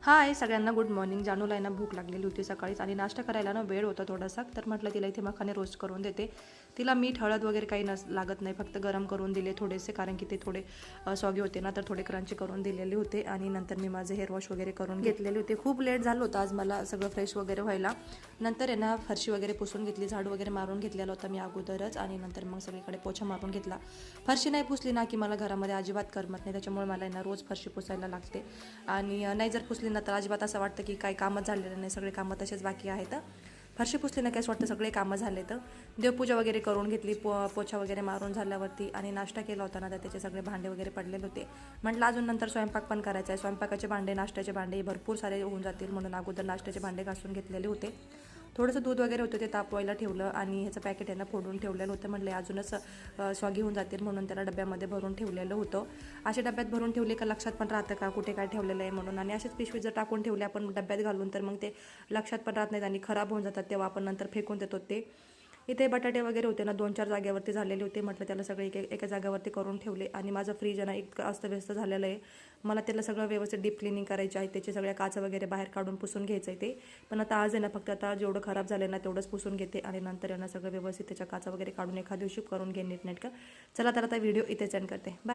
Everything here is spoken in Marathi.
हाय सगळ्यांना गुड मॉर्निंग. जानूला आहे ना भूक लागलेली होती सकाळीच आणि नाश्ता करायला ना वेळ होता थोडासा, तर म्हटलं तिला इथे मखाने रोस्ट करून देते. तिला मीठ हळद वगैरे काही लागत नाही, फक्त गरम करून दिले थोडेसे, कारण की ते थोडे सॉगी होते ना, तर थोडे क्रंची करून दिलेले होते. आणि नंतर मी माझे हेअर वॉश वगैरे करून घेतलेले होते. खूप लेट झालं होतं आज मला सगळं फ्रेश वगैरे व्हायला. नंतर आहे ना फरशी वगैरे पुसून घेतली, झाडू वगैरे मारून घेतलेला होता मी अगोदरच, आणि नंतर मग सगळीकडे पोछा मारून घेतला. फरशी नाही पुसली ना की मला घरामध्ये अजिबात करमत नाही, त्याच्यामुळे मला आहे ना रोज फरशी पुसायला लागते. आणि नाही जर पुसली ना तर अजिबात असं वाटतं की काही कामच झालेलं नाही, सगळे कामं तसेच बाकी आहेत. फरशी पुसली ना काय वाटतं सगळे कामं झाले. तर देवपूजा वगैरे करून घेतली, पोछा वगैरे मारून झाल्यावरती, आणि नाश्ता केला होता ना तर त्याचे सगळे भांडे वगैरे पडलेले होते. म्हटलं अजून नंतर स्वयंपाक पण करायचा आहे, स्वयंपाकाचे भांडे नाश्त्याचे भांडे भरपूर सारे होऊन जातील, म्हणून अगोदर नाश्त्याचे भांडे घासून घेतलेले होते. थोडंसं दूध वगैरे होतं ते तापवायला ठेवलं, आणि ह्याचं पॅकेट आहे ना फोडून ठेवलेलं होतं. म्हटलं अजूनच स्वागी होऊन जातील म्हणून त्याला डब्यामध्ये भरून ठेवलेलं होतं. अशा डब्यात भरून ठेवले का लक्षात पण राहतं का कुठे काय ठेवलेलं आहे म्हणून, आणि असेच पिशवीत जर टाकून ठेवले आपण डब्यात घालून तर मग ते लक्षात पण राहत नाहीत आणि खराब होऊन जातात, तेव्हा आपण नंतर फेकून देतो ते. इथे बटाटे वगैरे होते ना 2-4 जागेवरती झालेले होते, म्हटलं त्याला सगळे एका जागेवरती करून ठेवले. आणि माझं फ्रीज आहे ना इतकं अस्तव्यस्त झालेलं आहे, मला त्याला सगळं व्यवस्थित डीप क्लिनिंग करायचे आहे, त्याचे सगळ्या काच वगैरे बाहेर काढून पुसून घ्यायचं आहे ते. पण आता आज आहे ना फक्त आता जेवढं खराब झालं ना तेवढंच पुसून घेते, आणि नंतर यांना सगळं व्यवस्थित त्याच्या काचा वगैरे काढून एखाद दिवशी करून घेईन नीटनेटकं. चला तर आता व्हिडिओ इथेच एंड करते. बाय.